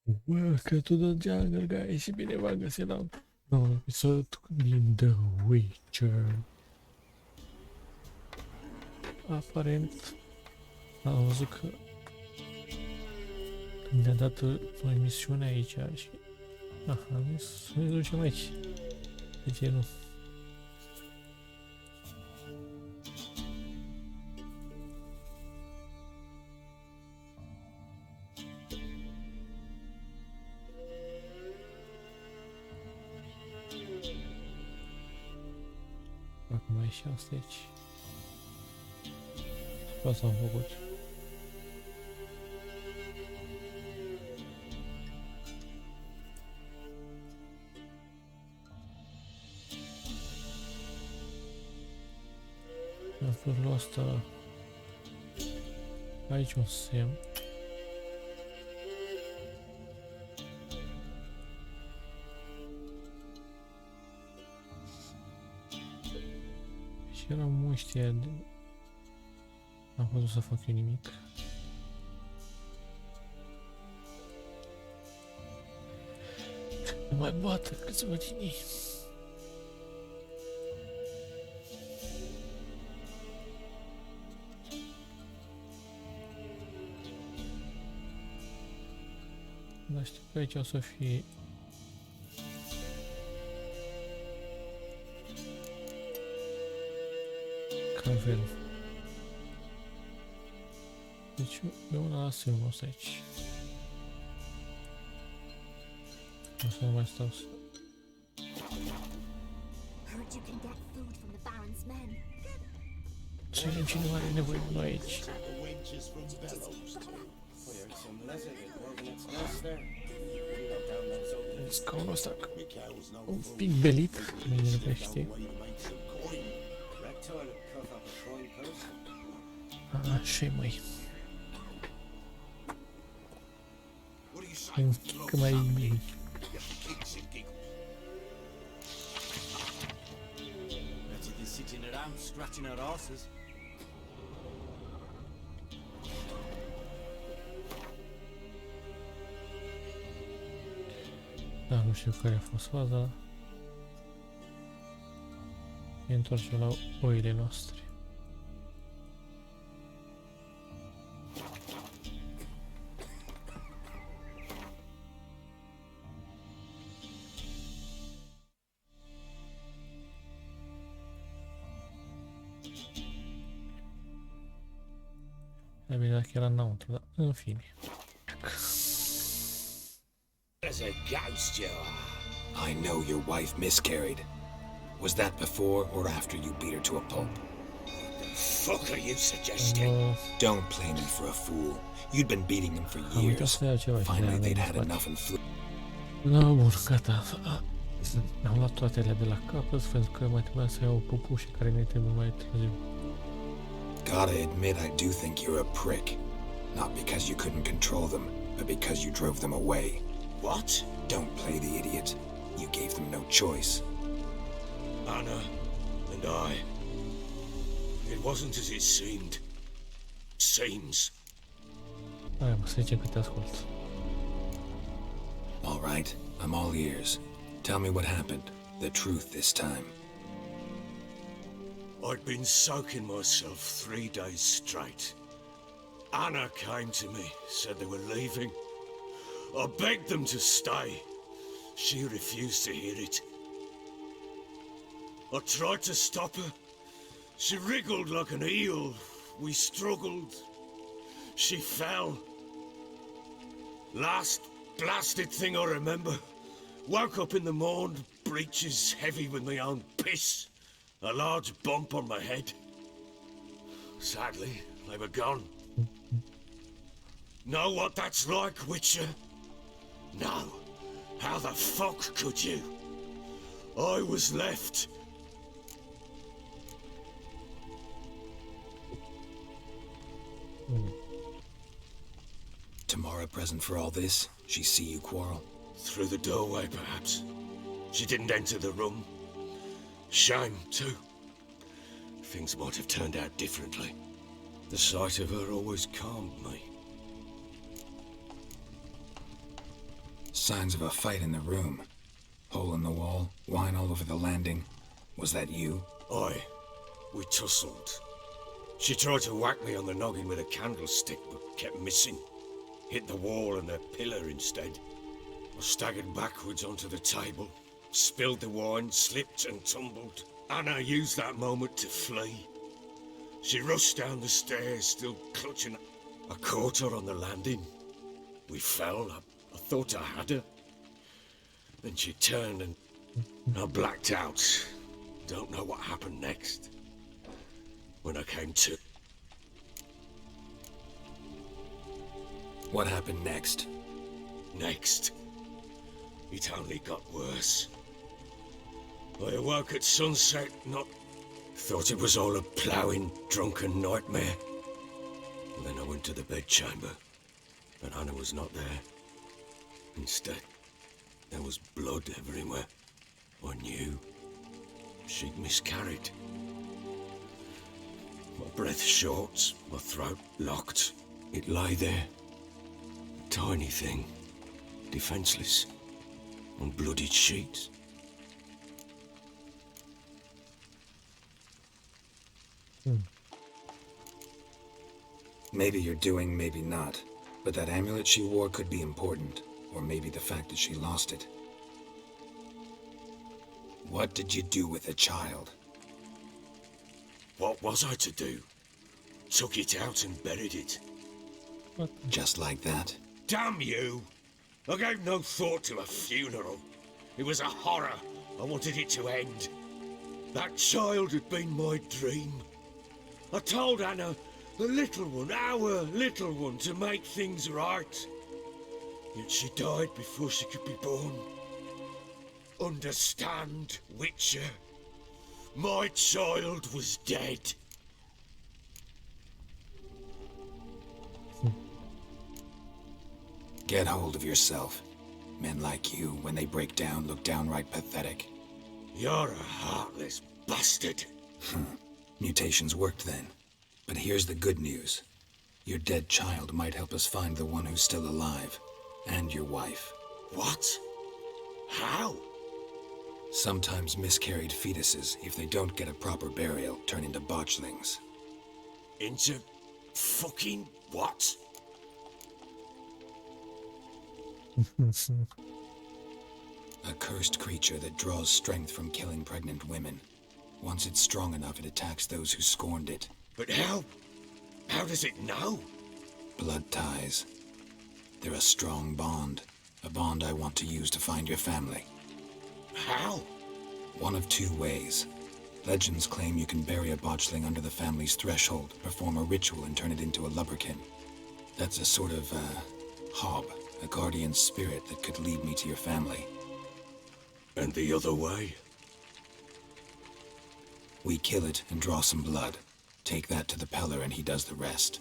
Welcome to the jungle, guys, și bine v-am găsit la un nou episod din The Witcher. Aparent am văzut că ne-a dat o emisiune aici și aha, să ne ducem aici. De ce nu? Acum mai și asta aici. Asta am făcut. În felul ăsta aici un semn. Și erau muștii aia de... N-am putut să fac eu nimic. Nu mai bată câțiva din ei. Dar știu că aici o să fie... Cavel. Deci eu una la semnul aici. O să nu mai stau să... Să vedem cine are nevoie de noi aici. Scaunul ăsta un pic belit, nu enervește. Așa-i, măi. Încă mai bine. Da, nu știu care a fost faza. Ne întoarcem la oile noastre. E bine dacă era înăuntru, dar în fine. As a ghost you are. I know your wife miscarried. Was that before or after you beat her to a pulp? What the fuck are you suggesting? Don't play me for a fool. You'd been beating them for years. Finally they'd had enough and flew. No, bun, gata. Am luat toate alea de la capăt, pentru că mai trebuia să iau pupușii care ne trebuie mai târziu. Gotta admit I do think you're a prick. Not because you couldn't control them, but because you drove them away. What? Don't play the idiot. You gave them no choice. Anna and I. It wasn't as it seemed. Seems. Hai, mă, să zicem că te ascult. All right, I'm all ears. Tell me what happened. The truth this time. I'd been soaking myself 3 days straight. Anna came to me, said they were leaving. I begged them to stay. She refused to hear it. I tried to stop her. She wriggled like an eel. We struggled. She fell. Last blasted thing I remember. Woke up in the morn, breeches heavy with my own piss. A large bump on my head. Sadly, they were gone. Know what that's like, Witcher? No. How the fuck could you? I was left. Tamara present for all this? She see you quarrel? Through the doorway, perhaps. She didn't enter the room. Shame, too. Things might have turned out differently. The sight of her always calmed me. Signs of a fight in the room. Hole in the wall, wine all over the landing. Was that you? Aye. We tussled. She tried to whack me on the noggin with a candlestick, but kept missing. Hit the wall and a pillar instead. I staggered backwards onto the table, spilled the wine, slipped and tumbled. Anna used that moment to flee. She rushed down the stairs, still clutching. I caught her on the landing. We fell. I thought I had her. Then she turned and I blacked out. Don't know what happened next. When I came to... What happened next? Next, it only got worse. I awoke at sunset, thought it was all a ploughing, drunken nightmare. And then I went to the bedchamber, but Anna was not there. Instead, there was blood everywhere. I knew she'd miscarried. My breath short, my throat locked. It lay there, a tiny thing, defenseless, on bloodied sheets. Maybe you're doing, maybe not. But that amulet she wore could be important. Or maybe the fact that she lost it. What did you do with the child? What was I to do? Took it out and buried it. What? Just like that? Damn you! I gave no thought to a funeral. It was a horror. I wanted it to end. That child had been my dream. I told Anna, the little one, our little one, to make things right. Yet she died before she could be born. Understand, Witcher? My child was dead. Get hold of yourself. Men like you, when they break down, look downright pathetic. You're a heartless bastard. Mutations worked then. But here's the good news. Your dead child might help us find the one who's still alive. And your wife. What? How? Sometimes miscarried fetuses, if they don't get a proper burial, turn into botchlings. Into fucking what? A cursed creature that draws strength from killing pregnant women. Once it's strong enough, it attacks those who scorned it. But how? How does it know? Blood ties. They're a strong bond. A bond I want to use to find your family. How? One of two ways. Legends claim you can bury a botchling under the family's threshold, perform a ritual, and turn it into a lubberkin. That's a sort of, hob, a guardian spirit that could lead me to your family. And the other way? We kill it and draw some blood. Take that to the Peller and he does the rest.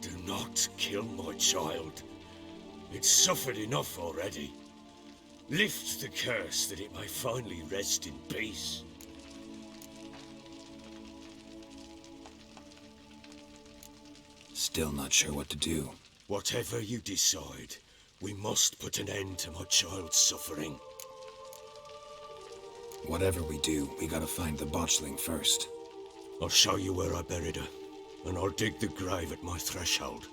Do not kill my child. It's suffered enough already. Lift the curse that it may finally rest in peace. Still not sure what to do. Whatever you decide, we must put an end to my child's suffering. Whatever we do, we gotta find the botchling first. I'll show you where I buried her, and I'll dig the grave at my threshold.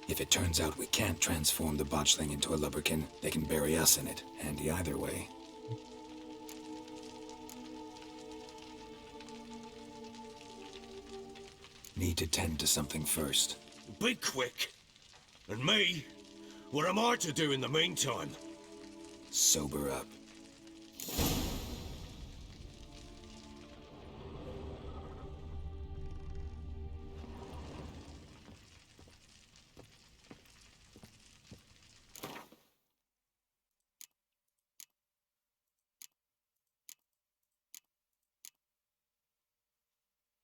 If it turns out we can't transform the botchling into a lubberkin, they can bury us in it. Handy either way. Need to tend to something first. Be quick. And me? What am I to do in the meantime? Sober up.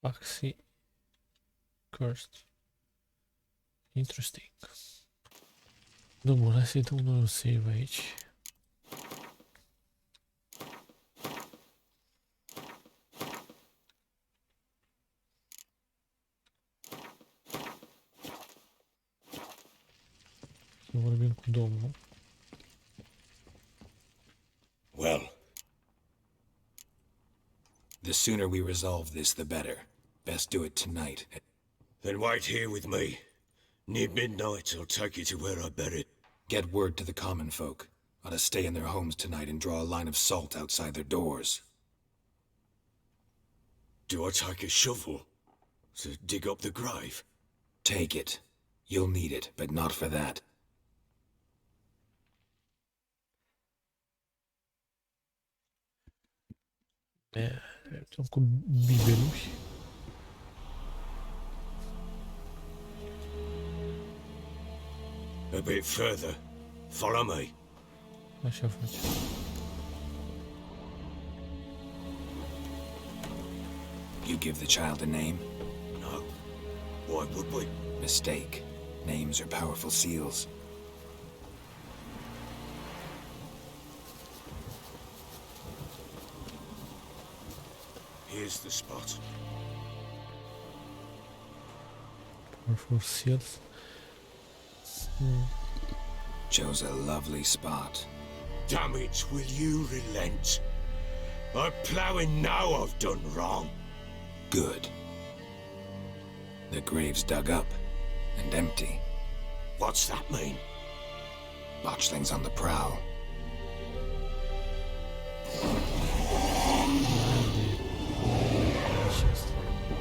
Axie cursed. Interesting. Domnul, hai să-i dăm un save aici. Să vorbim cu domnul. The sooner we resolve this, the better. Best do it tonight. Then wait here with me. Near midnight, I'll take you to where I buried. Get word to the common folk. Ought to stay in their homes tonight and draw a line of salt outside their doors. Do I take a shovel to dig up the grave? Take it. You'll need it, but not for that. Mergem cu bibeluși. A bit further. Follow me. Așa face. You give the child a name? No. Why would we? Mistake. Names are powerful seals. Here's the spot. Powerful seals. Chose a lovely spot. Damn it, will you relent? I'm ploughing now I've done wrong. Good. The grave's dug up and empty. What's that mean? Botchling's on the prowl.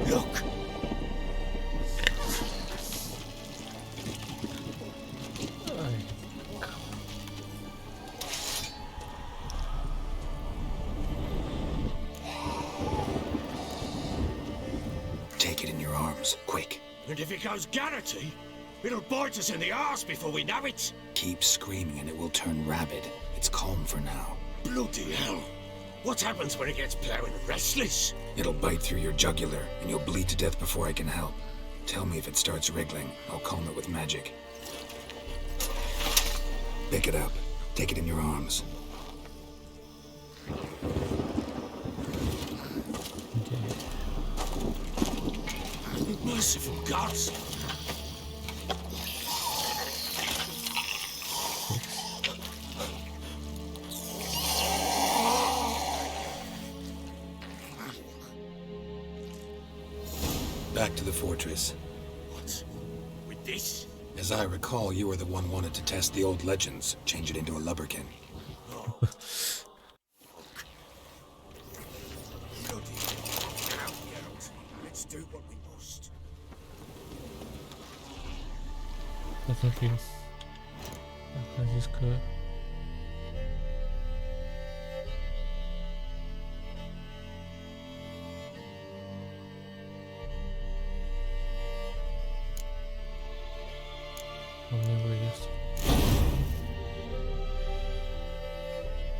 Look! Take it in your arms, quick. And if it goes garrety, it'll bite us in the arse before we know it. Keep screaming and it will turn rabid. It's calm for now. Bloody hell. What happens when it gets ploughing restless? It'll bite through your jugular and you'll bleed to death before I can help. Tell me if it starts wriggling. I'll calm it with magic. Pick it up. Take it in your arms. Merciful gods! Back to the fortress. What? With this? As I recall, you were the one wanted to test the old legends, change it into a lubberkin. Oh. Bloody hell. Let's do what we must. Asta fi. Dacă a zis că... Am nevoie de asta.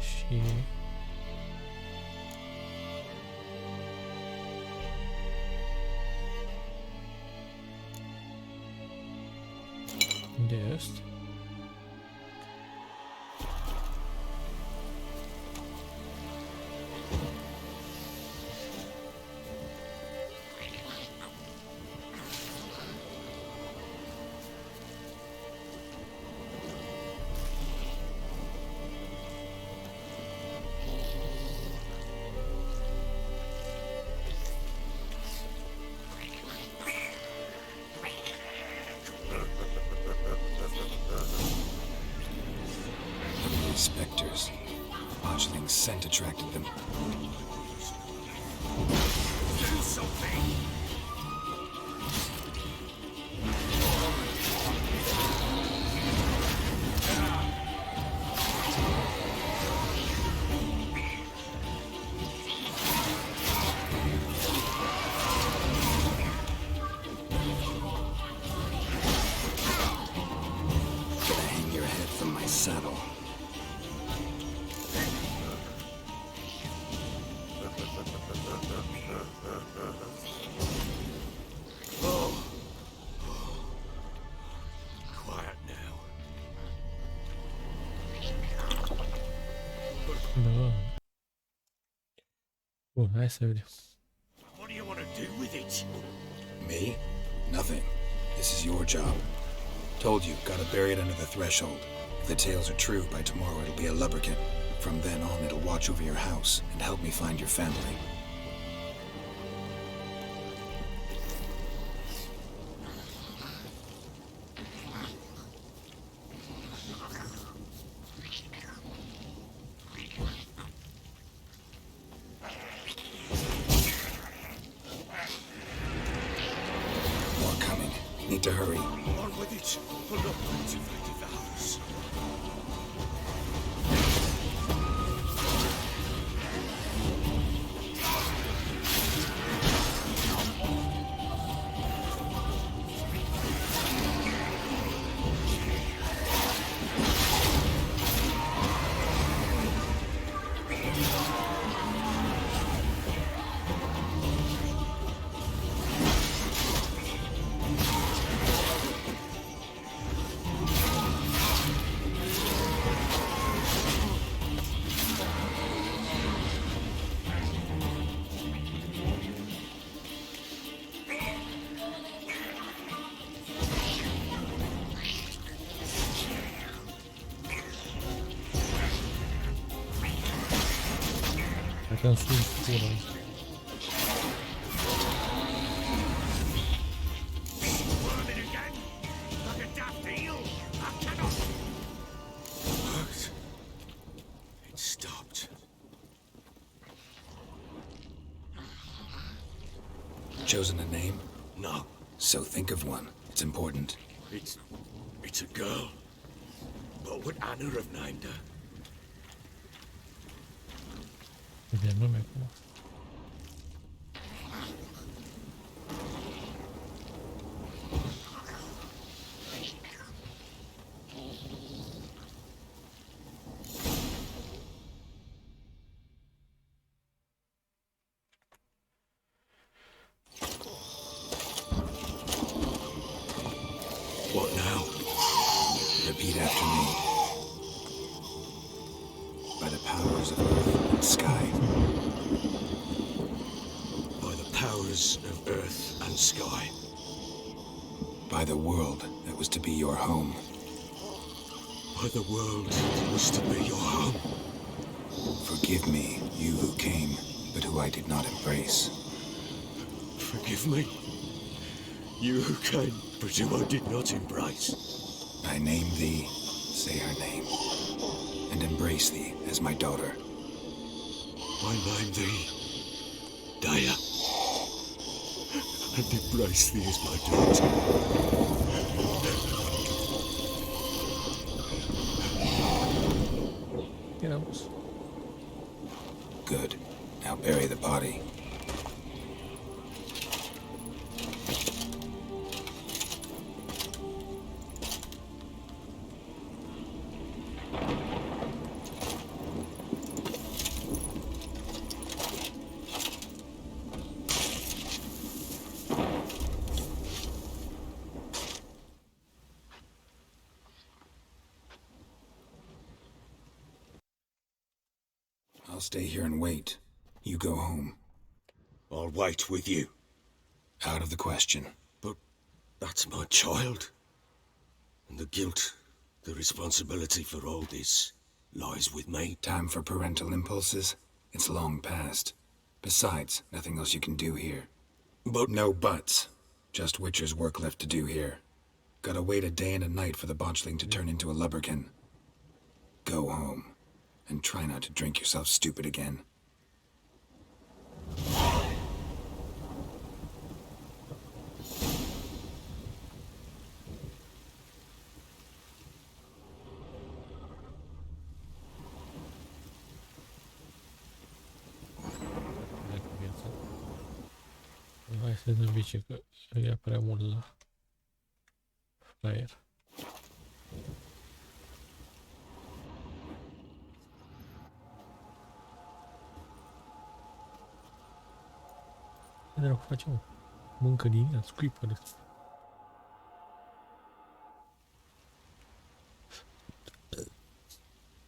Și... Unde este? Spectres. Botchling's scent attracted them. Do something! Gotta hang your head from my saddle. Quiet now. Da. Bun, hai să vedem. What do you want to do with it? Me? Nothing. This is your job. Told you, gotta bury it under the threshold. If the tales are true, by tomorrow it'll be a lubberkin. From then on, it'll watch over your house and help me find your family. full of activity devours. În sus, pură. It stopped. Chosen a name? No, So think of one. It's important. it's a girl. What would Anna have named her? Vedem nume acum. What now? Repeat after me. By the powers of earth and sky. By the powers of earth and sky. By the world that was to be your home. By the world that was to be your home. Forgive me, you who came, but who I did not embrace. Forgive me. You who came, but who I did not embrace. I name thee, say her name, and embrace thee as my daughter. I name thee, Daya, and embrace thee as my daughter. Tiramos. Good. Now bury the body. I'll stay here and wait. You go home. I'll wait with you. Out of the question. But that's my child. And the guilt, the responsibility for all this lies with me. Time for parental impulses? It's long past. Besides, nothing else you can do here. But No buts. Just Witcher's work left to do here. Gotta wait a day and a night for the botchling to turn into a lubberkin. Go home. And try not to drink yourself stupid again. Cu viața. Hai să dăm bice că ia prea mult la flyer. Ce dracu facem? Mâncă din ea, scuipă-le.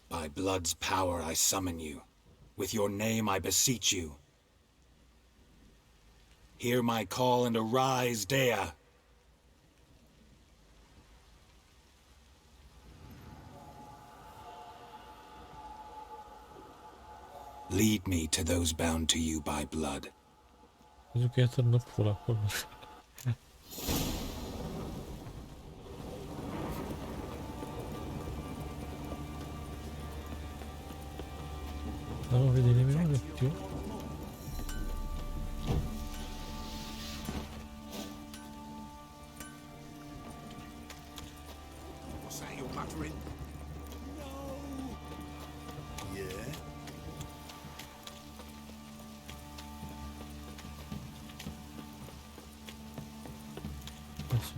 By blood's power I summon you. With your name I beseech you. Hear my call and arise, Dea. Lead me to those bound to you by blood. Pentru că ea târnă pula acolo. Dar nu vede nimeni, nu știu.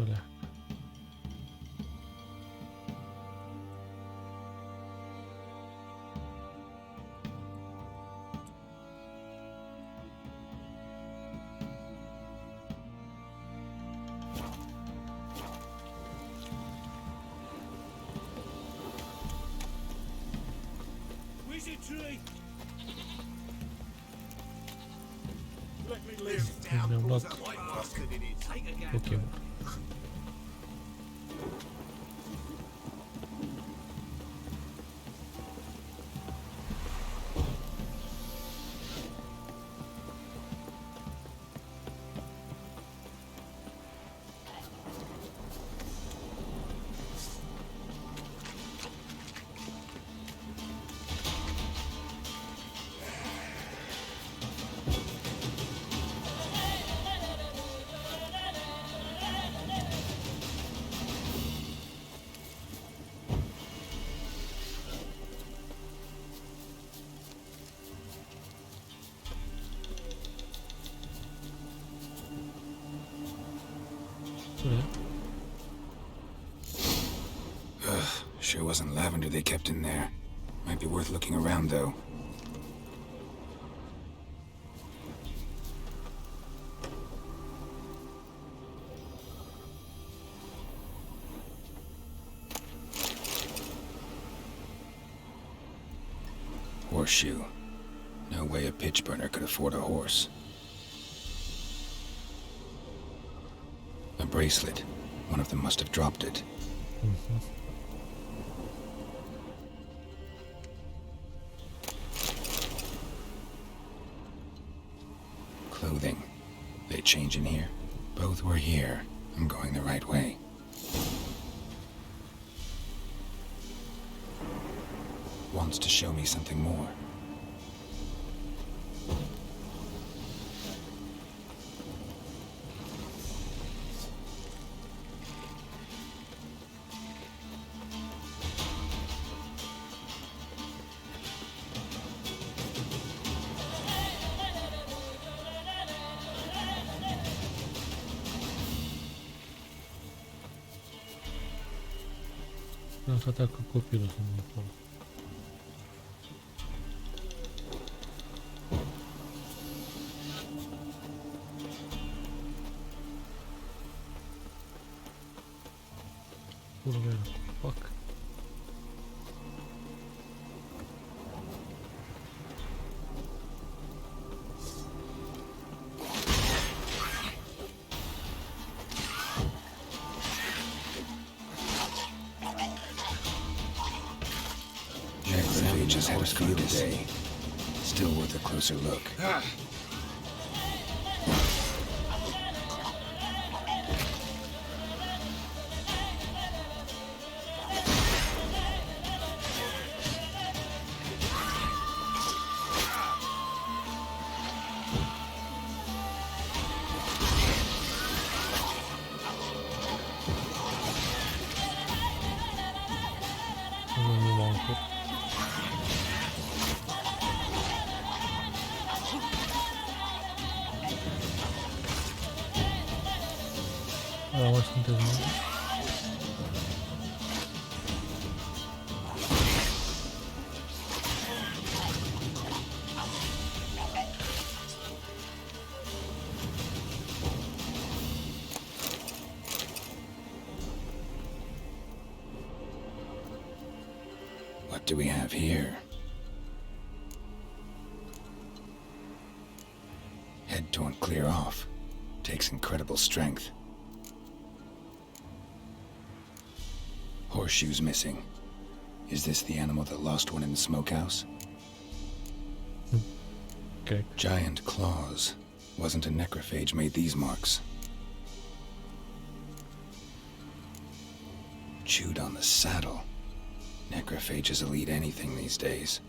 ălea. Wizard tree! Let me live. Mi-am luat Pokémon. Sure wasn't lavender they kept in there. Might be worth looking around, though. Horseshoe. No way a pitch burner could afford a horse. A bracelet. One of them must have dropped it. Clothing. They change in here? Both were here. I'm going the right way. Wants to show me something more. Vreau să atacă copilul să nu acolo. Urmea copac. Just had a few today. Still worth a closer look. Mai sunteți mulți? What do we have here? Head torn clear off. Takes incredible strength. Horseshoes missing. Is this the animal that lost one in the smokehouse? Okay. Giant claws. Wasn't a necrophage made these marks. Chewed on the saddle. Necrophages will eat anything these days.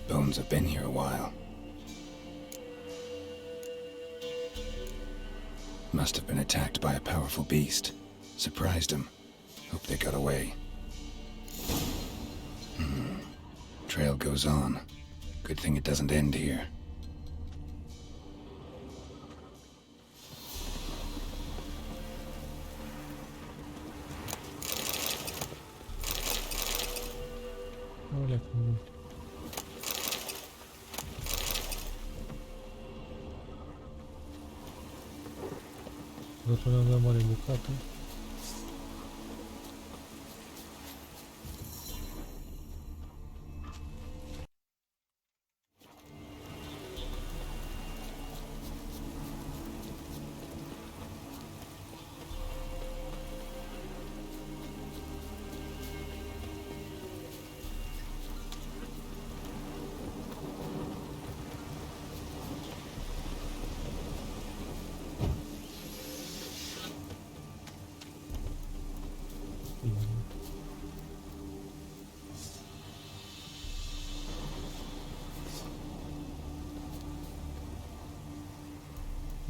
Bones have been here a while. Must have been attacked by a powerful beast. Surprised him. Hope they got away. Trail goes on. Good thing it doesn't end here. Olha como... Zato ne avea mare bucată.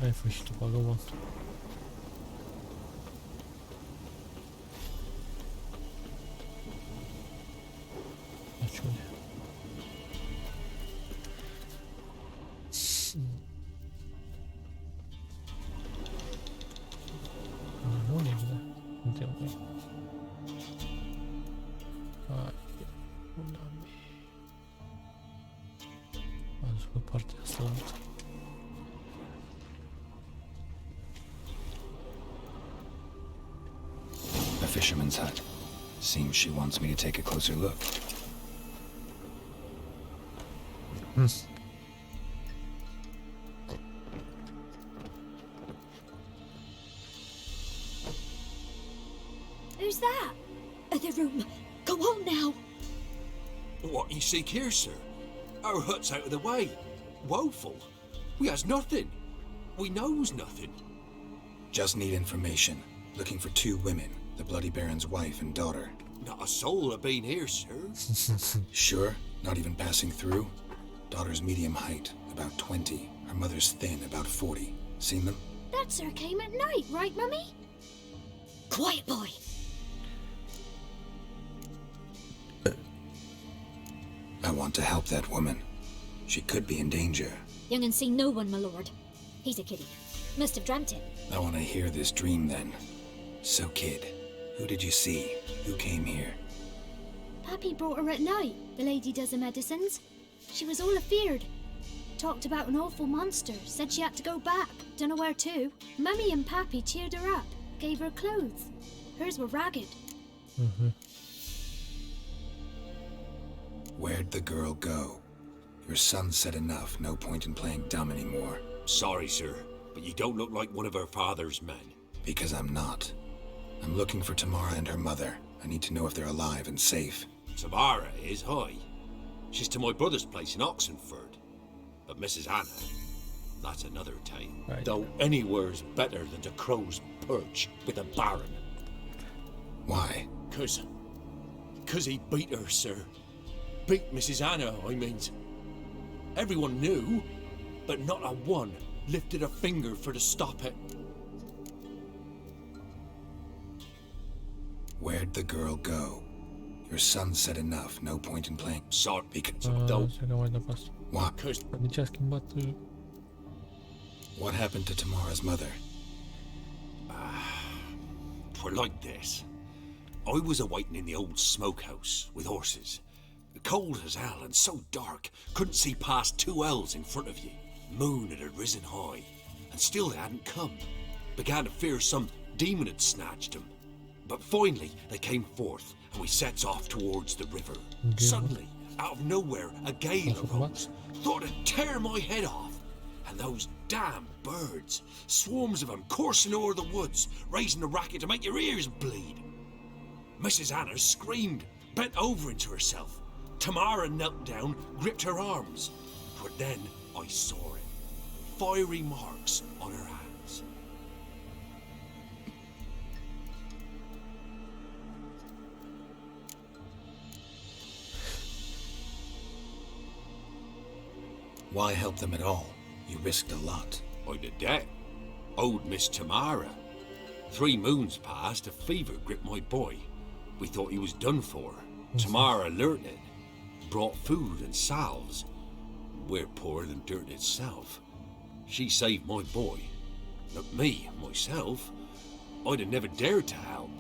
Ai fost și tu pe acolo. Aciune. Nu e bine. Nu te mai. Hai. Una mea. Am zis pe partea asta. A fisherman's hut. Seems she wants me to take a closer look. Who's that? The room. Go on now. What you seek here, sir? Our hut's out of the way. Woeful. We has nothing. We knows nothing. Just need information. Looking for 2 women. The Bloody Baron's wife and daughter. Not a soul have been here, sir. Sure? Not even passing through? Daughter's medium height, about 20. Her mother's thin, about 40. Seen them? That sir came at night, right, Mummy? Quiet, boy. I want to help that woman. She could be in danger. Young and seen no one, my lord. He's a kiddie. Must have dreamt it. I want to hear this dream then. So, kid, who did you see? Who came here? Pappy brought her at night, the lady does the medicines. She was all afeared. Talked about an awful monster, said she had to go back, dunno where to. Mummy and Pappy cheered her up, gave her clothes. Hers were ragged. Where'd the girl go? Your son said enough, no point in playing dumb anymore. Sorry, sir, but you don't look like one of her father's men. Because I'm not. I'm looking for Tamara and her mother. I need to know if they're alive and safe. Tamara is, hi. She's to my brother's place in Oxenford. But Mrs. Anna, that's another tale. Right. Though anywhere's better than to crow's perch with a baron. Why? Cause he beat her, sir. Beat Mrs. Anna, I means. Everyone knew, but not a one lifted a finger for to stop it. Where'd the girl go? Your son said enough, no point in playing. Sorry, because Don't. Se că mai departe. What? De ce a schimbat... What happened to Tamara's mother? Twere like this. I was a-waiting in the old smokehouse with horses. Cold as hell and so dark, couldn't see past 2 ells in front of you. Moon had risen high, and still they hadn't come. Began to fear some demon had snatched them. But finally they came forth, and we sets off towards the river. Suddenly, out of nowhere, a gale arose. Thought it'd tear my head off. And those damn birds, swarms of them coursing o'er the woods, raising a racket to make your ears bleed. Mrs. Anna screamed, bent over into herself. Tamara knelt down, gripped her arms. But then I saw it. Fiery marks on her hands. Why help them at all? You risked a lot. I did that. Owed Miss Tamara. 3 moons passed, a fever gripped my boy. We thought he was done for. Tamara learnt it. Brought food and salves. We're poorer than dirt itself. She saved my boy. But me, myself, I'd have never dared to help.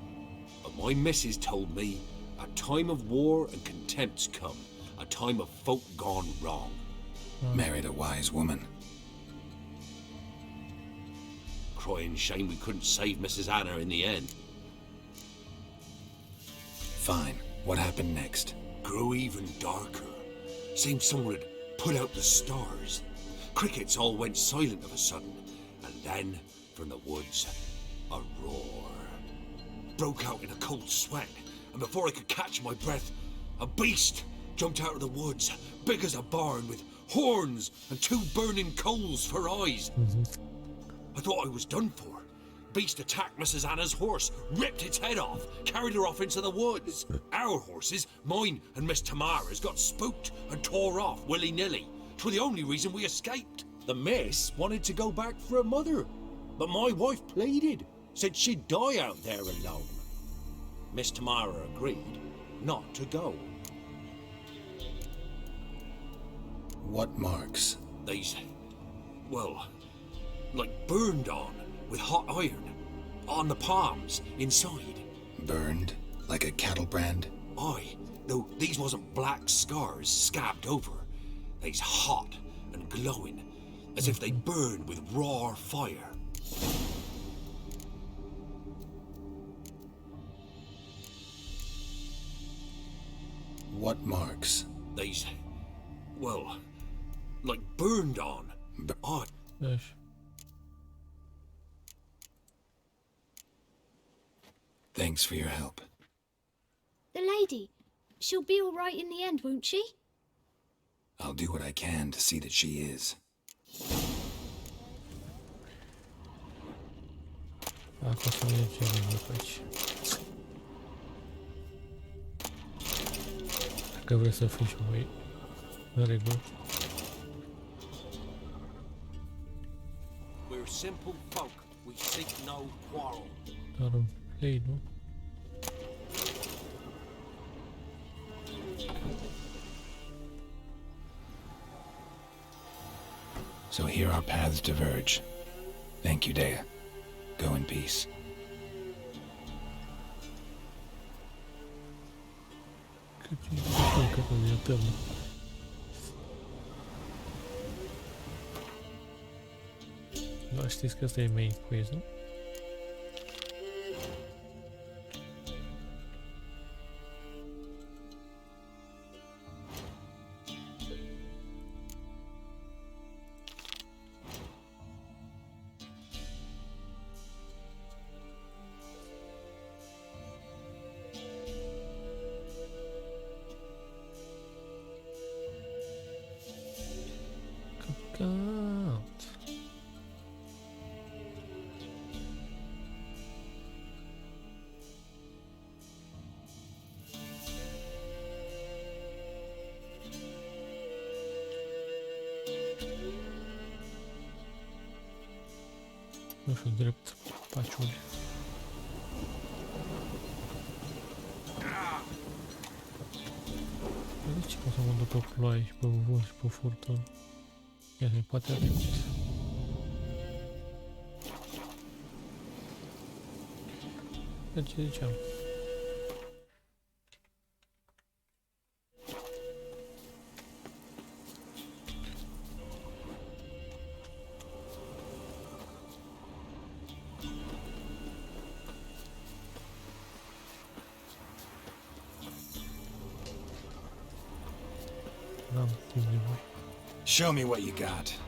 But my missus told me A time of war and contempt's come. A time of folk gone wrong. Married a wise woman. Crying shame we couldn't save Mrs. Anna in the end. Fine. What happened next? Grew even darker. Seemed someone had put out the stars. Crickets all went silent of a sudden. And then, from the woods, a roar. Broke out in a cold sweat. And before I could catch my breath, a beast jumped out of the woods, big as a barn, with horns and 2 burning coals for eyes. I thought I was done for. Beast attacked Mrs. Anna's horse, ripped its head off, carried her off into the woods. Our horses, mine and Miss Tamara's, got spooked and tore off willy-nilly. 'Twas the only reason we escaped. The miss wanted to go back for her mother, but my wife pleaded, said she'd die out there alone. Miss Tamara agreed not to go. What marks? They's, well, like burned on with hot iron. On the palms, inside. Burned? Like a cattle brand? Aye, though these wasn't black scars scabbed over. They's hot and glowing, as if they burned with raw fire. What marks? They's, well, like burned on. Aye. Yes. Thanks for your help. The lady, she'll be all right in the end, won't she? I'll do what I can to see that she is. Akkor azt mondja, hogy jövünk. Acabei essa ficha aí. Very good. We're simple folk. We seek no quarrel. Daarom play, no? So here our paths diverge. Thank you, Dea. Go in peace. Dar știți că ăsta e main quiz, nu? Căcat. Nu știu, drept paciuli. De ce pot să mă duc pe ploaie și pe vânt și pe furtună? Ia să-i poate a trecut. De ce ziceam? N-am timp de voi. Show me what you got.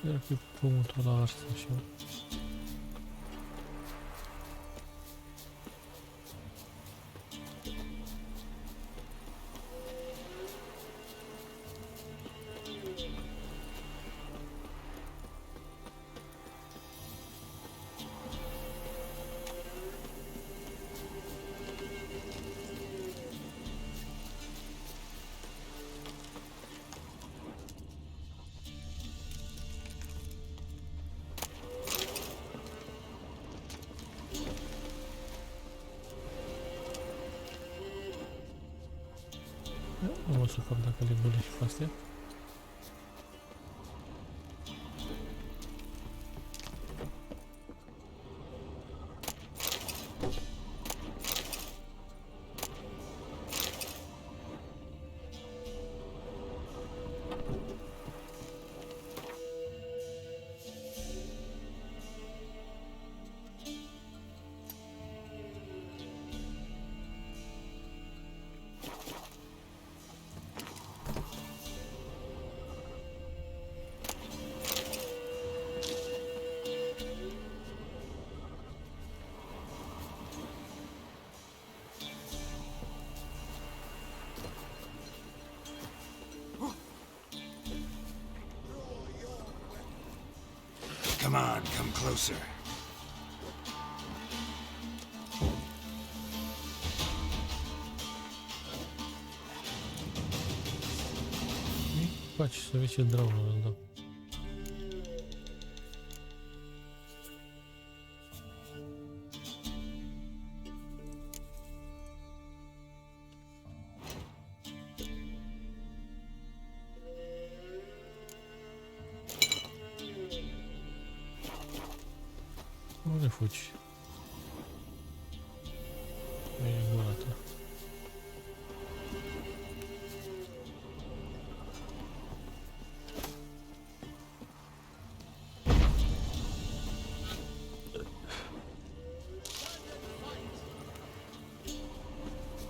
Era fi pământul ăla ars așa. Nu o să cam dacă le bune și pe astea. Come on, come closer. Faci să vezi ce draună îl dau. Unde fugi? E gura ta.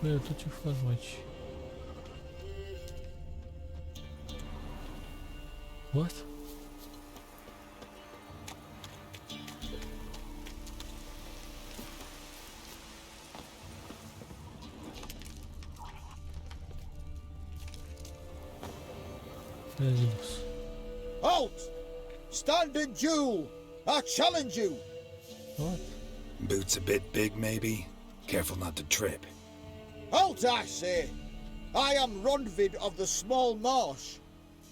Băi, tu ce faci, mă, aici? What? Halt! Stand and duel! I challenge you! What? Boots a bit big, maybe? Careful not to trip. Halt, I say! I am Ronvid of the Small Marsh,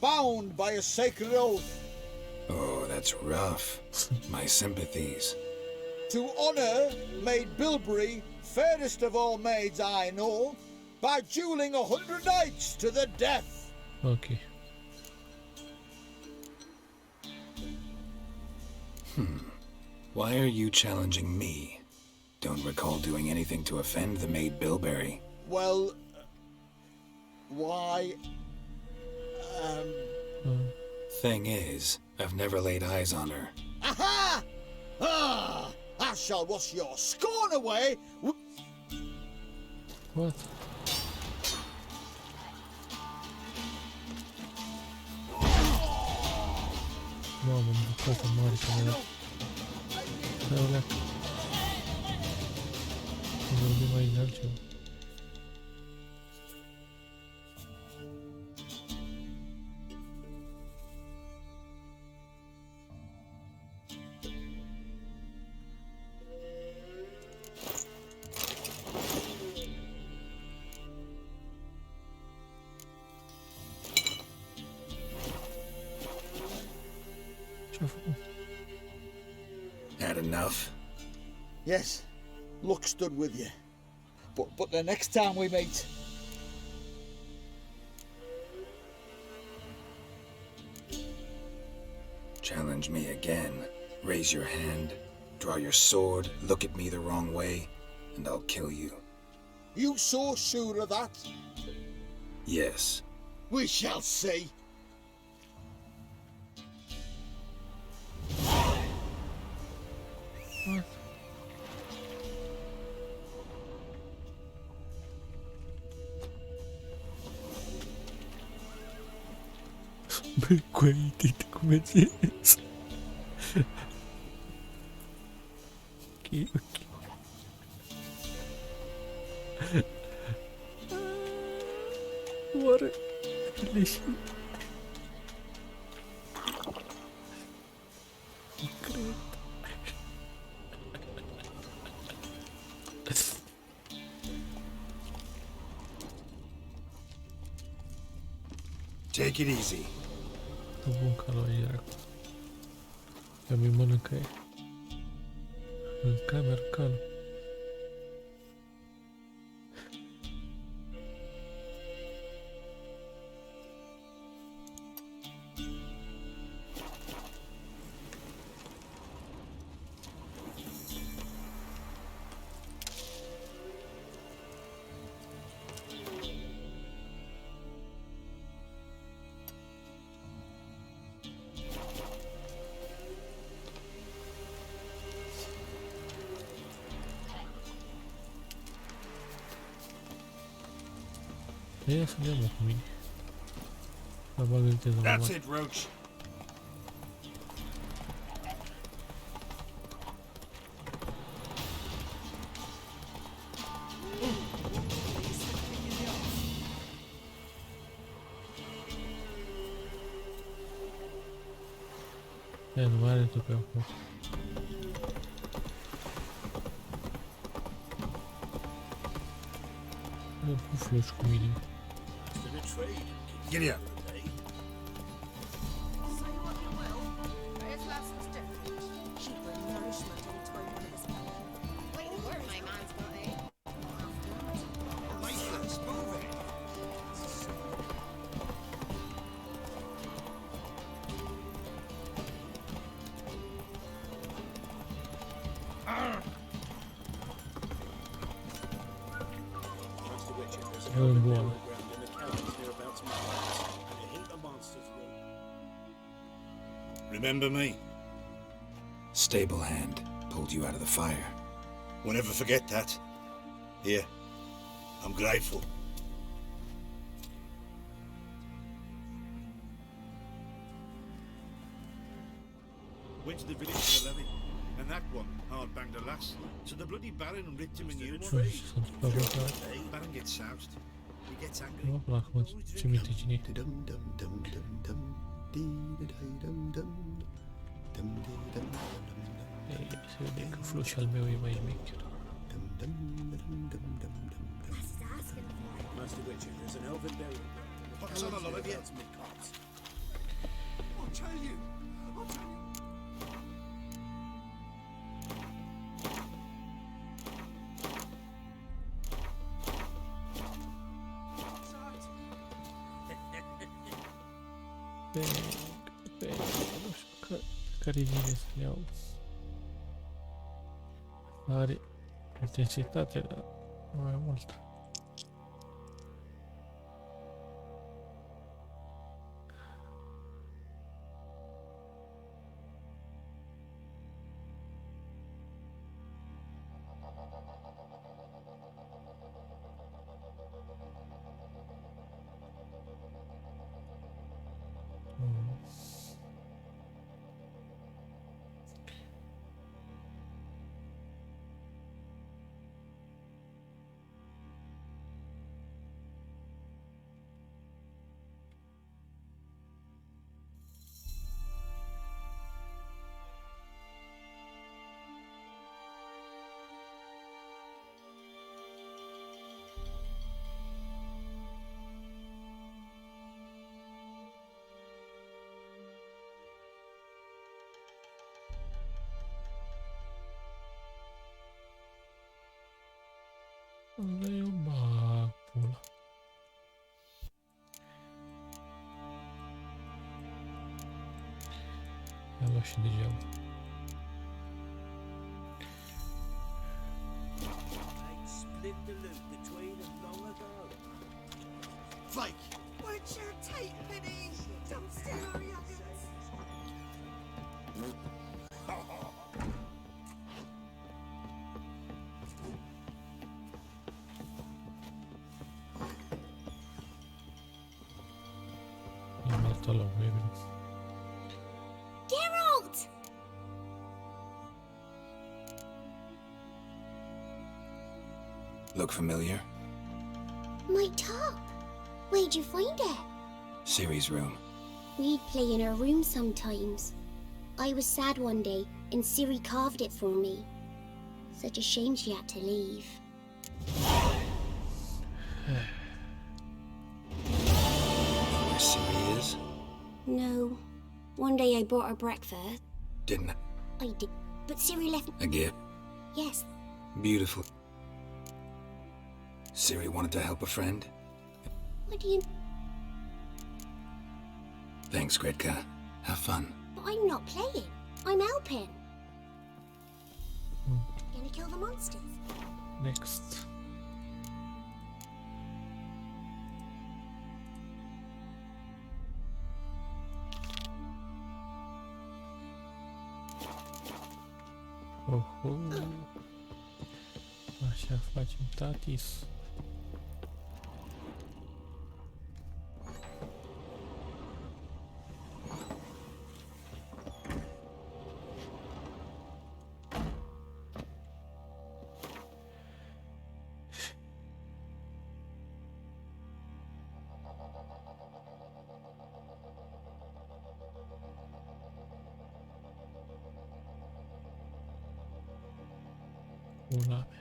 bound by a sacred oath. Oh, that's rough. My sympathies. To honour Maid Bilberry, fairest of all maids I know, by duelling 100 knights to the death. Ok. Why are you challenging me? Don't recall doing anything to offend the maid Bilberry. Well, why... Thing is, I've never laid eyes on her. Aha! Ah! I shall wash your scorn away with... What? Mamă, bucată mare că mi-a dat. Stai o leacă. Vorbim aici de altceva. Ce-a făcut? Had enough? Yes, luck stood with you. But the next time we meet... Challenge me again. Raise your hand, draw your sword, look at me the wrong way, and I'll kill you. You so sure of that? Yes. We shall see. What? Băi, cu aici, cum e zis? Ok, ok. Oare? Leși? Nu cred. Take it easy. Bun ca la ieri. Că mi mănâncă ea. În cameră cală. Ia să ne mă cu mine. Mă bagă viteză mai That's mare. it, Roach. E, nu mai are tu pe acolo. E cu floci cu mine. Get here. E bună. Remember me? Stable hand pulled you out of the fire. We'll never forget that. Here, I'm grateful. Went to the village for 11, and that one hard banged a lass. So the bloody Baron ripped him a new Ce one. s-a întâmplat cu asta? Baron gets soused. He gets angry. Nu mă plac, mă, ce minte cine e. Ei, se vede că floci al meu e mai șmecher. What's on a lot of you? I'll tell you. Pe, nu știu care vine să-l iau. Are intensitate, dar mai mult. Unde eu bag pula? I-am luat și degeaba. Flake! What's your tape, Penny? Don't steal our youngins. I-am alta la web. Geralt! Look familiar? My top! Where'd you find it? Ciri's room. We'd play in her room sometimes. I was sad one day, and Ciri carved it for me. Such a shame she had to leave. Where Ciri is? No. One day I bought her breakfast. Didn't I did. But Ciri left. I get Yes. beautiful. Ciri wanted to help a friend. What do you. Thanks, Gretka. Have fun. But I'm not playing. I'm helping. Gonna kill the monsters. Next. Oho. Așa facem, tatis. Rullame.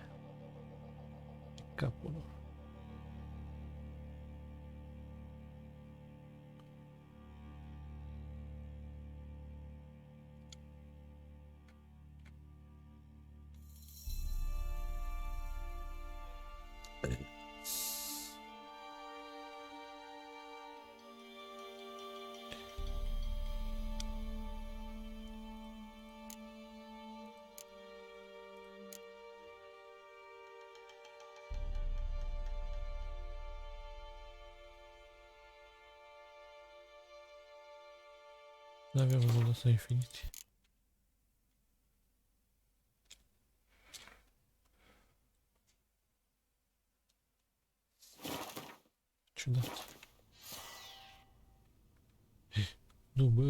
Capolo. Nu avem unul ăsta Infinity. Ciudat. Nu, bă.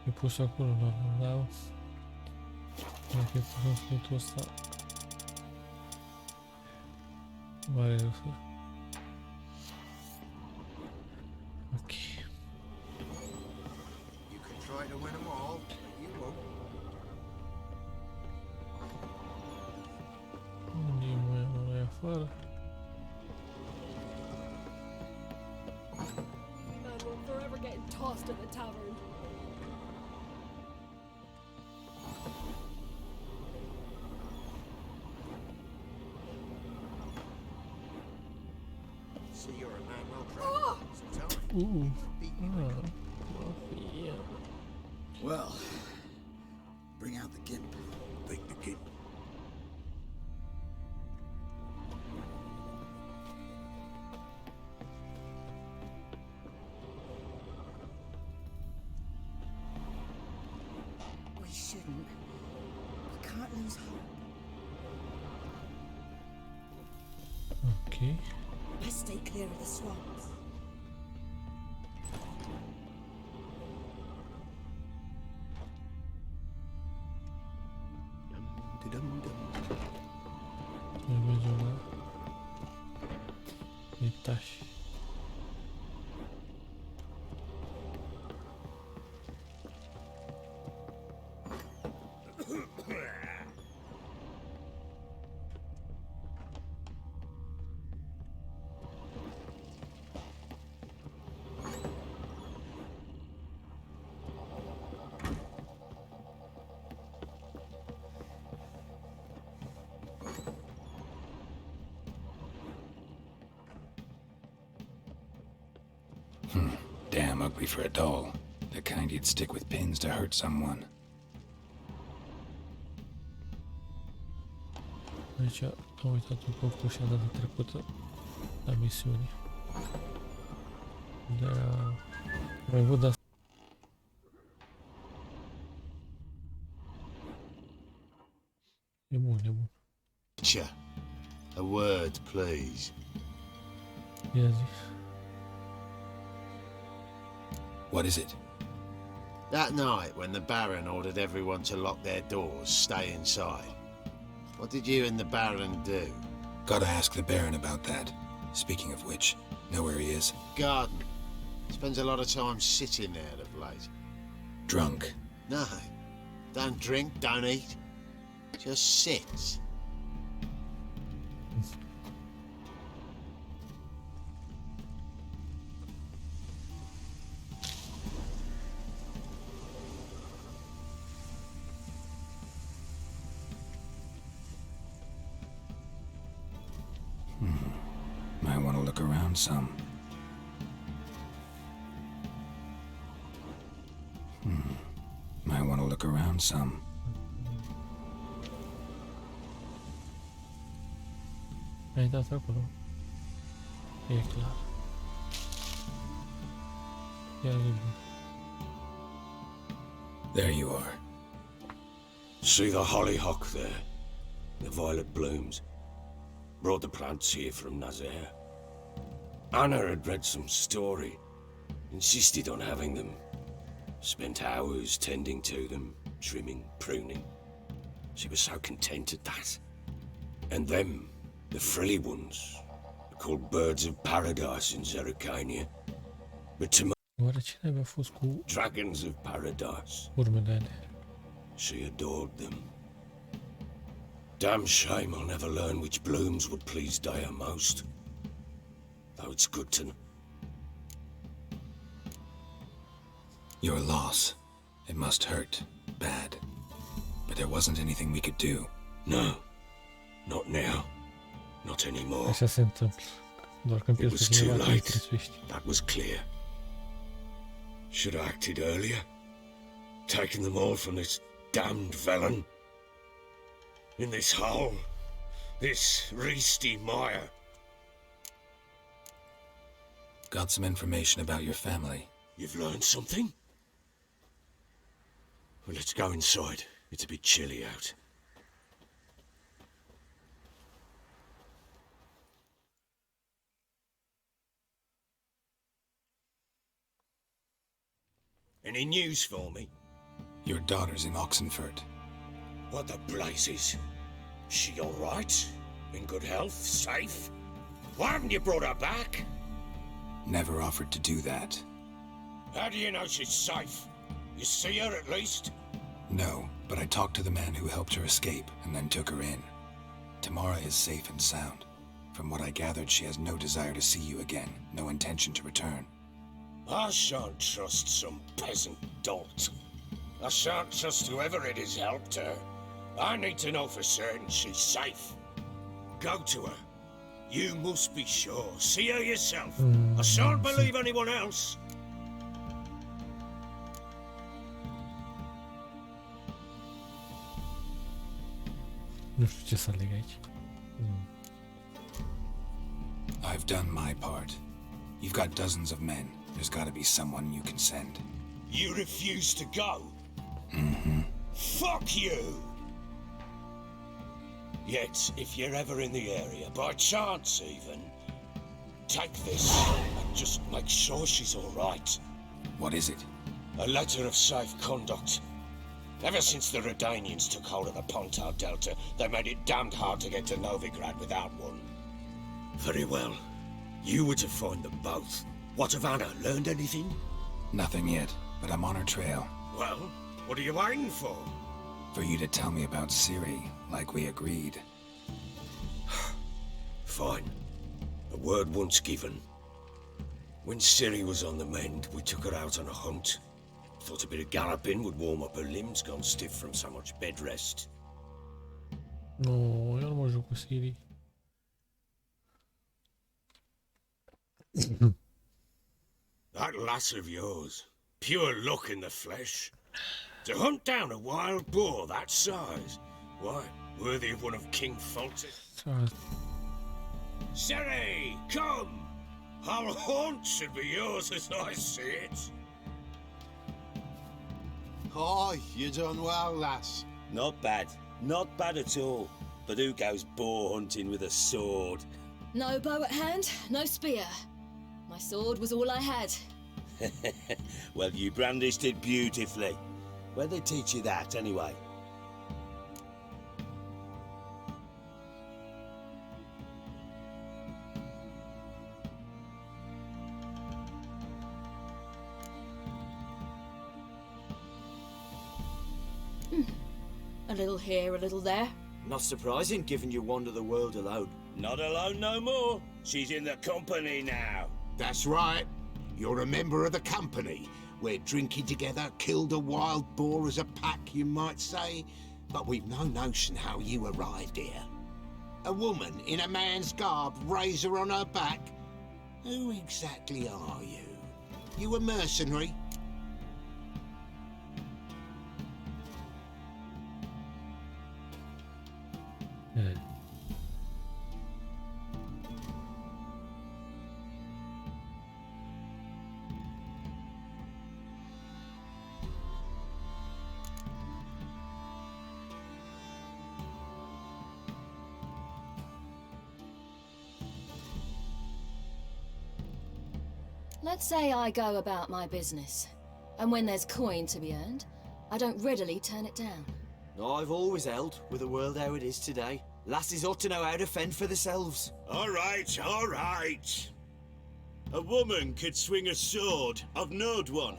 E pus acolo, nu dau. Dacă e pus în scutul ăsta. Mare răsă. Ok. You can try to win them all, but you won't. Unde e mai afară? Man will forever getting tossed at the tavern. See, you're a man well traveled. So tell me, beat me like Yeah. Well, bring out the gimp. Think the kid. We shouldn't. We can't lose hope. Ok. Let's stay clear of the swamps. Noi mergem la etaj. Damn ugly for a doll. The kind you'd stick with pins to hurt someone. Aici am uitat un păpușa data trecută la misiune. De-aia mai văd asta. E bun, e bun. Teacher, a word, please. Ia zi. What is it? That night when the Baron ordered everyone to lock their doors, stay inside. What did you and the Baron do? Gotta ask the Baron about that. Speaking of which, know where he is? Garden. Spends a lot of time sitting there of late. Drunk. No. Don't drink, don't eat. Just sits. Might want to look around some. Might want to look around some. Ai dat acolo. E clar. Ia zi. There you are. See the hollyhock there? The violet blooms. Brought the plants here from Nazaire. Anna had read some story. Insisted on having them. Spent hours tending to them, trimming, pruning. She was so content at that. And them, the frilly ones, are called birds of paradise in Zerrikania. But to Oare cine avea fost cu dragons of paradise. urmele alea? She adored them. Damn shame I'll never learn which blooms would please Dea most. Though it's good to know. Your loss. It must hurt. Bad. But there wasn't anything we could do. No. Not now. Not anymore. Așa se întâmplă. Doar când It pierzi was pe too cineva, te late. prețuiești. That was clear. Should have acted earlier. Taken them all from this damned villain. In this hole. This reesty mire. Got some information about your family. You've learned something? Well, let's go inside. It's a bit chilly out. Any news for me? Your daughter's in Oxenfurt. What the blazes? She all right? In good health? Safe? Why haven't you brought her back? Never offered to do that. How do you know she's safe? You see her at least? No, but I talked to the man who helped her escape and then took her in. Tamara is safe and sound. From what I gathered, she has no desire to see you again, no intention to return. I shan't trust some peasant dolt. I shan't trust whoever it is helped her. I need to know for certain she's safe. Go to her. You must be sure. See her yourself. I shan't believe anyone else. Nu știu ce să aleg aici. I've done my part. You've got dozens of men. There's got to be someone you can send. You refuse to go? Mm-hmm. Fuck you! Yet, if you're ever in the area, by chance even, take this and just make sure she's all right. What is it? A letter of safe conduct. Ever since the Redanians took hold of the Pontar Delta, they made it damned hard to get to Novigrad without one. Very well. You were to find them both. What of Anna? Learned anything? Nothing yet, but I'm on her trail. Well, what are you waiting for? For you to tell me about Ciri, like we agreed. Fine. A word once given. When Ciri was on the mend, we took her out on a hunt. Thought a bit of galloping would warm up her limbs gone stiff from so much bed rest. Nu, eu nu mă joc cu Siri. That lass of yours, pure luck in the flesh. To hunt down a wild boar that size, why, worthy of one of King Foltest. Ciri, come! Our haunt should be yours as I see it. Oh, you done well, lass. Not bad. Not bad at all. But who goes boar hunting with a sword? No bow at hand, no spear. My sword was all I had. Well, you brandished it beautifully. Where'd they teach you that, anyway? A little here, a little there. Not surprising, given you wander the world alone. Not alone no more. She's in the company now. That's right. You're a member of the company. We're drinking together, killed a wild boar as a pack, you might say. But we've no notion how you arrived here. A woman in a man's garb, razor on her back. Who exactly are you? You a mercenary? Let's say I go about my business, and when there's coin to be earned, I don't readily turn it down. I've always held, with the world how it is today, lasses ought to know how to fend for themselves. All right, all right. A woman could swing a sword. I've knowed one,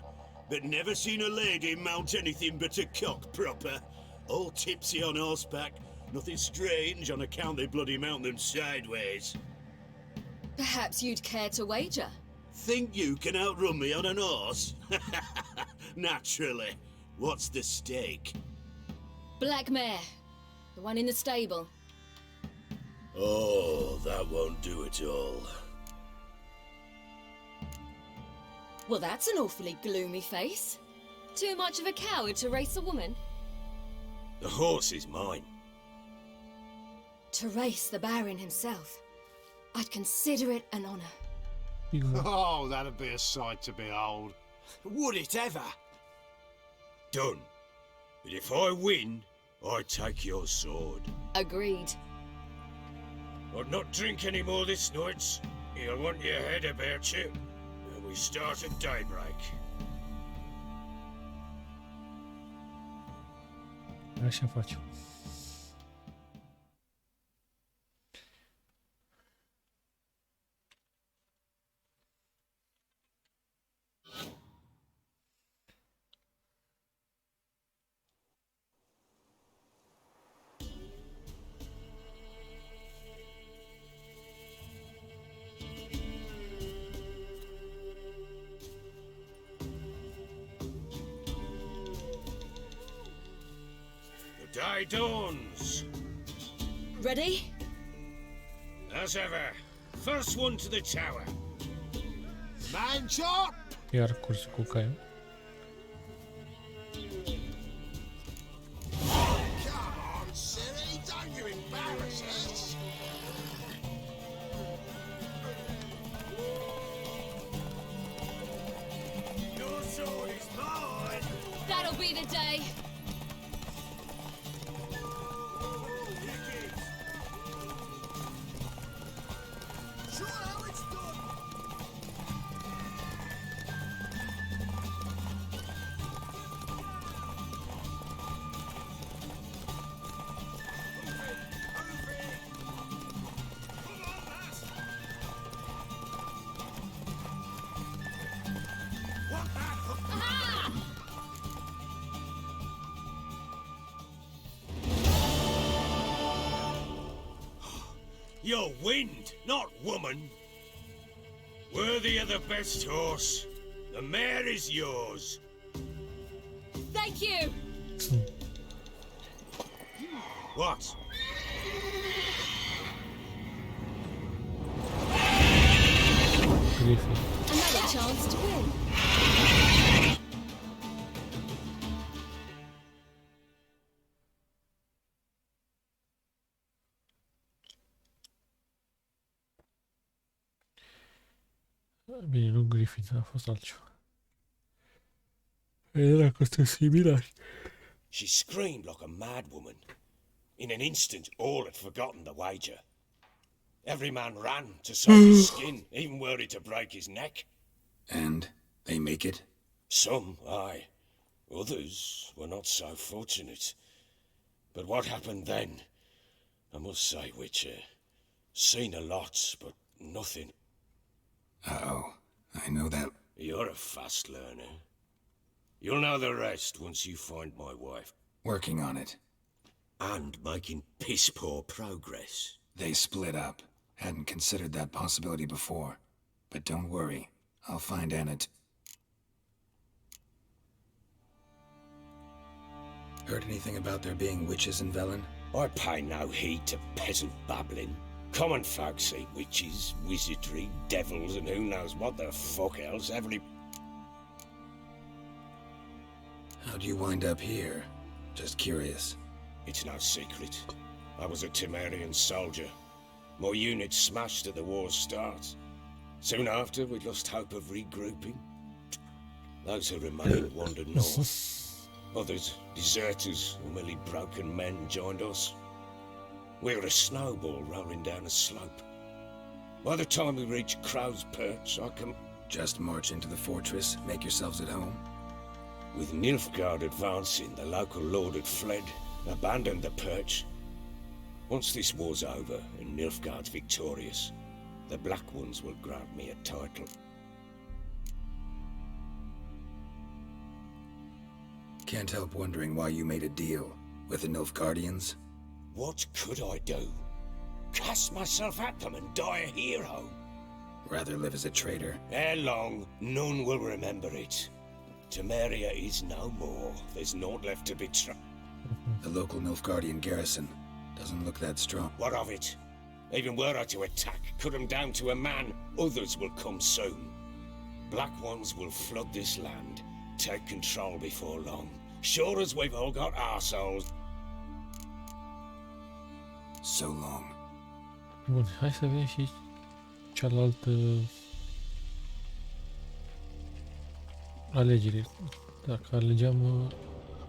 but never seen a lady mount anything but a cock proper. All tipsy on horseback. Nothing strange on account they bloody mount them sideways. Perhaps you'd care to wager? Think you can outrun me on an horse? Naturally. What's the stake? Black mare. The one in the stable. Oh, that won't do at all. Well, that's an awfully gloomy face. Too much of a coward to race a woman? The horse is mine. To race the Baron himself, I'd consider it an honor. Oh, that'd be a sight to behold. Would it ever? Done. But if I win, I take your sword. Agreed. I'd not drink any more this night. You'll want your head about you. And we start at daybreak. Așa facem. The day dawns. Ready? As ever. First one to the tower. Man chop! Iar cursul cu caiul. Come on, silly, don't you embarrass us. Your sword is mine. That'll be the day. Sure how it's done. You're wind, not woman. Worthy of the best horse. The mare is yours. Thank you! What? Griffin. Another chance to win. Bine, nu Griffin, a fost altceva. Era că sunt similari. She screamed like a mad woman. In an instant, all had forgotten the wager. Every man ran to save his skin, even were it to break his neck. And they make it? Some, aye. Others were not so fortunate. But what happened then? I must say, Witcher, seen a lot, but nothing. Uh-oh. I know that. You're a fast learner. You'll know the rest once you find my wife. Working on it. And making piss-poor progress. They split up. Hadn't considered that possibility before. But don't worry. I'll find Anna Heard anything about there being witches in Velen? I pay no heed to peasant babbling. Common folks eat witches, wizardry, devils, and who knows what the fuck else every... How'd you wind up here? Just curious. It's no secret. I was a Temerian soldier. My unit smashed at the war's start. Soon after, we lost hope of regrouping. Those who remained wandered north. Others, deserters or merely broken men, joined us. We were a snowball rolling down a slope. By the time we reached Crow's Perch, I Just march into the fortress, make yourselves at home? With Nilfgaard advancing, the local lord had fled, abandoned the perch. Once this war's over and Nilfgaard's victorious, the Black Ones will grant me a title. Can't help wondering why you made a deal with the Nilfgaardians. What could I do? Cast myself at them and die a hero? Rather live as a traitor. Ere long, none will remember it. Temeria is no more. There's naught left to betray. The local Nilfgaardian garrison doesn't look that strong. What of it? Even were I to attack, cut them down to a man, others will come soon. Black Ones will flood this land, take control before long. Sure as we've all got arseholes. So long. Bun, hai să vedem și cealaltă alegere. Dacă alegeam,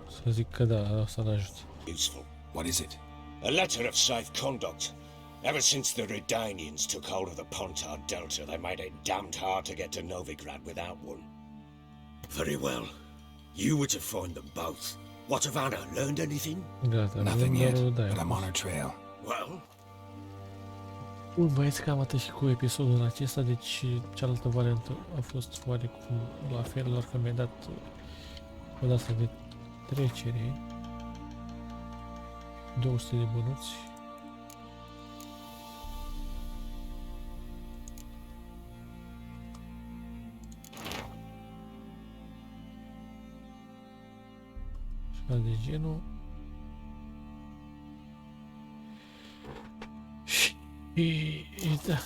să zic că da, asta n-ajută. Useful. What is it? A letter of safe conduct. Ever since the Redanians took hold of the Pontar Delta, they made it damned hard to get to Novigrad without one. Very well. You were to find them both. What of Anna? Learned anything? Gata, Nothing yet, da, but I'm on her trail. Well? Bun, băieți, cam atât și cu episodul acesta, deci cealaltă variantă a fost oarecum la fel, doar că mi-a dat o dată de trecere, 200 de bănuți. Și de genul. Și da.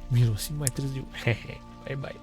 Mirosim mai târziu. Bye bye.